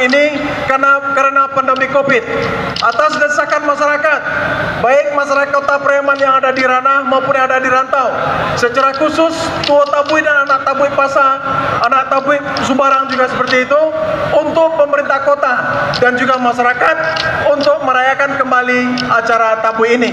ini karena pandemi Covid. Atas desakan masyarakat, baik masyarakat Kota Pariaman yang ada di ranah maupun yang ada di rantau, secara khusus tua Tabui dan anak Tabui Pasa, anak Tabui Subarang juga seperti itu, untuk pemerintah kota dan juga masyarakat untuk merayakan kembali acara Tabui ini.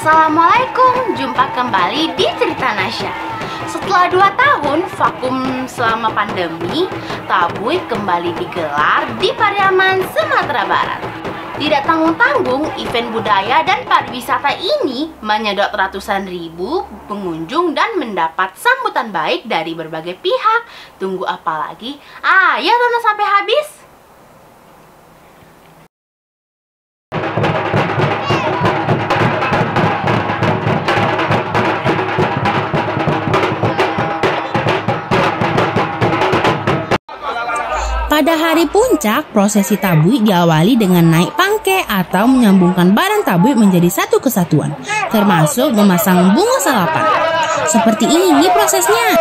Assalamualaikum, jumpa kembali di Cerita Nasya. Setelah 2 tahun vakum selama pandemi, Tabui kembali digelar di Pariaman, Sumatera Barat. Tidak tanggung-tanggung, event budaya dan pariwisata ini menyedot ratusan ribu pengunjung dan mendapat sambutan baik dari berbagai pihak. Tunggu apa lagi? Ayo tonton sampai habis! Pada hari puncak, prosesi Tabui diawali dengan naik pangke atau menyambungkan barang Tabui menjadi satu kesatuan, termasuk memasang bunga salapan. Seperti ini prosesnya.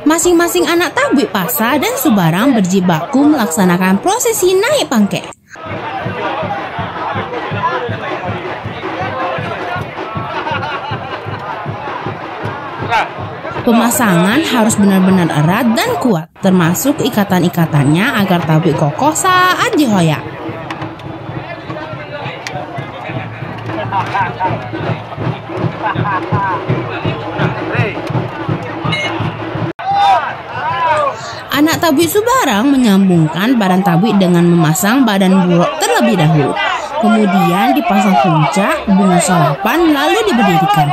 Masing-masing anak Tabui Pasa dan Subarang berjibaku melaksanakan prosesi naik pangke. Pemasangan harus benar-benar erat dan kuat, termasuk ikatan-ikatannya agar Tabui kokoh saat dihoyak. Anak Tabui Subarang menyambungkan badan Tabui dengan memasang badan buruk terlebih dahulu. Kemudian dipasang puncak, bunga salapan, lalu diberdirikan.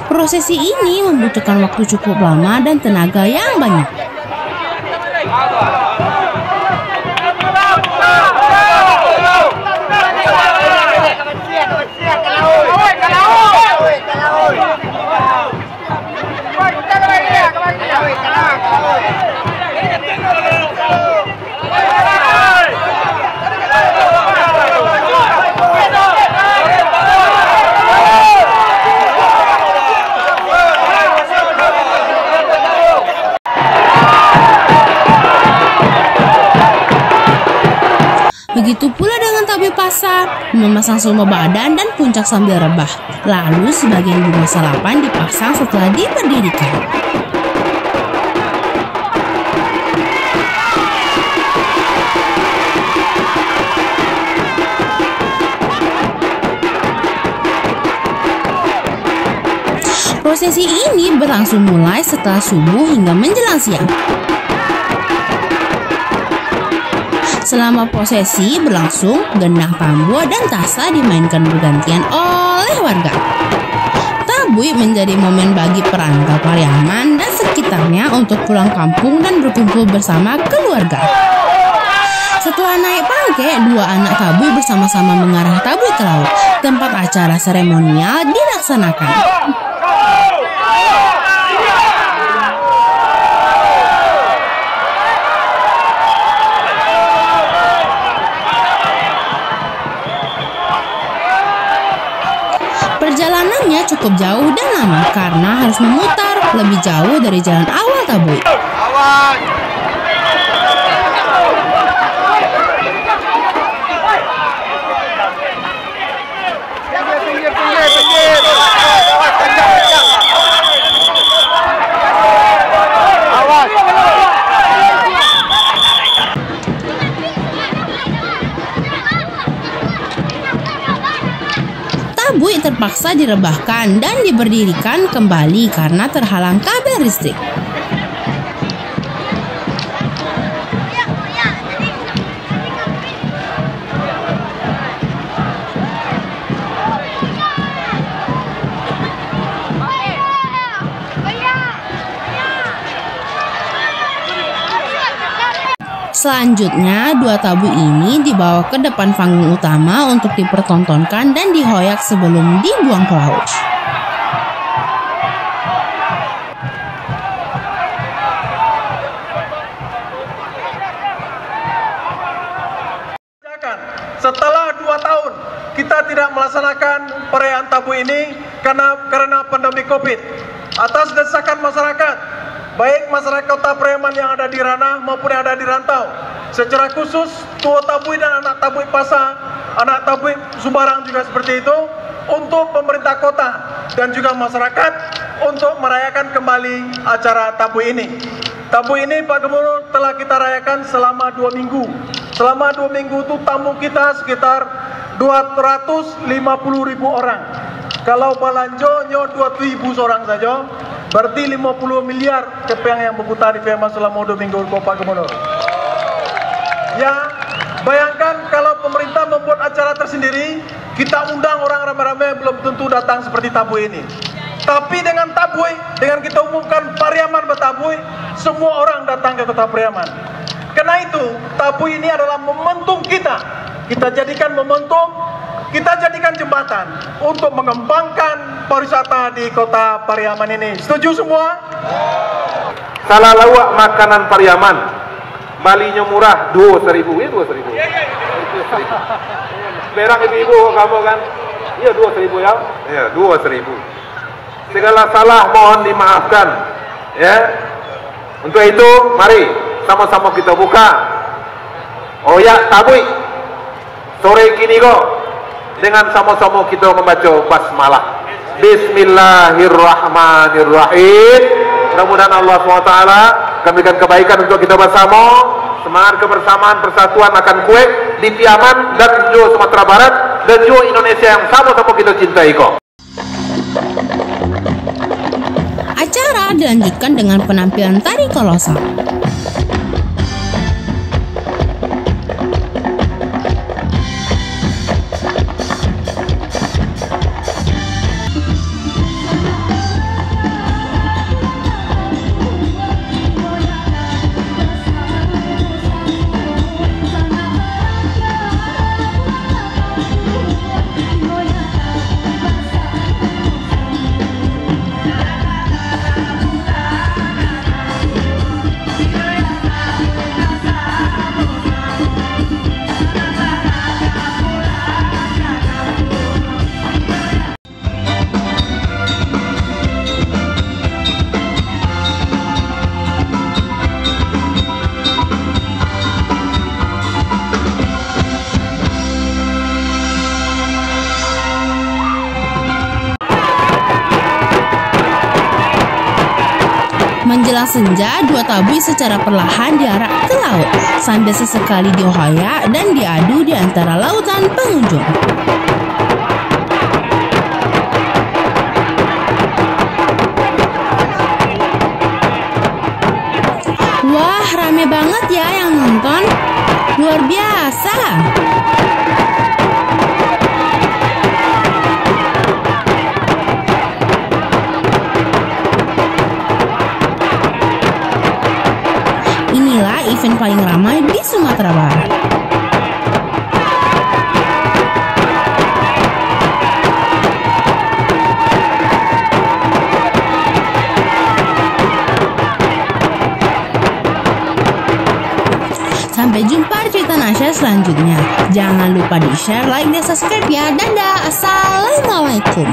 Prosesi ini membutuhkan waktu cukup lama dan tenaga yang banyak. Begitu pula dengan Tabui Pasa, memasang semua badan dan puncak sambil rebah. Lalu sebagian bunga salapan dipasang setelah diberdirikan. Prosesi ini berlangsung mulai setelah subuh hingga menjelang siang. Selama prosesi berlangsung, gendang tambua dan tasa dimainkan bergantian oleh warga. Tabui menjadi momen bagi perantau Pariaman dan sekitarnya untuk pulang kampung dan berkumpul bersama keluarga. Setelah naik pangke, 2 anak Tabui bersama-sama mengarah Tabui ke laut, tempat acara seremonial dilaksanakan. Perjalanannya cukup jauh dan lama karena harus memutar lebih jauh dari jalan awal Tabui. Tabuik terpaksa direbahkan dan diberdirikan kembali karena terhalang kabel listrik. Selanjutnya, dua tabuik ini dibawa ke depan panggung utama untuk dipertontonkan dan dihoyak sebelum dibuang ke laut. Setelah 2 tahun kita tidak melaksanakan perayaan tabuik ini karena pandemi Covid. Atas desakan masyarakat, baik masyarakat Kota Pariaman yang ada di ranah maupun yang ada di rantau, secara khusus tua tabuik dan anak tabuik Pasa, anak tabuik Sumbarang juga seperti itu, untuk pemerintah kota dan juga masyarakat untuk merayakan kembali acara tabuik ini. Tabuik ini Pak Gubernur telah kita rayakan selama 2 minggu. Selama 2 minggu itu tamu kita sekitar 250.000 orang. Kalau balanjonyo 2.000 seorang saja, berarti 50 miliar kepiang yang berputar di Pariaman selama 2 minggu Pak Gubernur. Ya, bayangkan kalau pemerintah membuat acara tersendiri, kita undang orang ramai-ramai belum tentu datang seperti tabuik ini. Tapi dengan tabuik, dengan kita umumkan Pariaman bertabuik, semua orang datang ke Kota Pariaman. Karena itu, tabuik ini adalah momentum kita. Kita jadikan momentum, kita jadikan jembatan untuk mengembangkan pariwisata di Kota Pariaman ini. Setuju semua? Salah lawak makanan Pariaman. Balinya murah 2.000. Ya 2.000. Berang ibu-ibu kamu kan? Iya 2.000 ya. Iya 2.000. Segala salah mohon dimaafkan. Ya. Untuk itu mari sama-sama kita buka oyak tabuik sore kini kok dengan sama-sama kita membaca basmalah. Bismillahirrahmanirrahim. Mudah-mudahan Allah SWT memberikan kebaikan untuk kita bersama. Semangat kebersamaan persatuan akan kuat di Pariaman dan juga Sumatera Barat dan juga Indonesia yang sama-sama kita cintai kok. Acara dilanjutkan dengan penampilan tari kolosal. Menjelang senja, dua tabuik secara perlahan diarak ke laut sambil sesekali dihoyak dan diadu di antara lautan pengunjung. Wah, rame banget ya yang nonton. Luar biasa. Inilah event paling ramai di Sumatera Barat. Sampai jumpa di cerita Nasya selanjutnya. Jangan lupa di-share, like, dan subscribe ya. Dadah, assalamualaikum.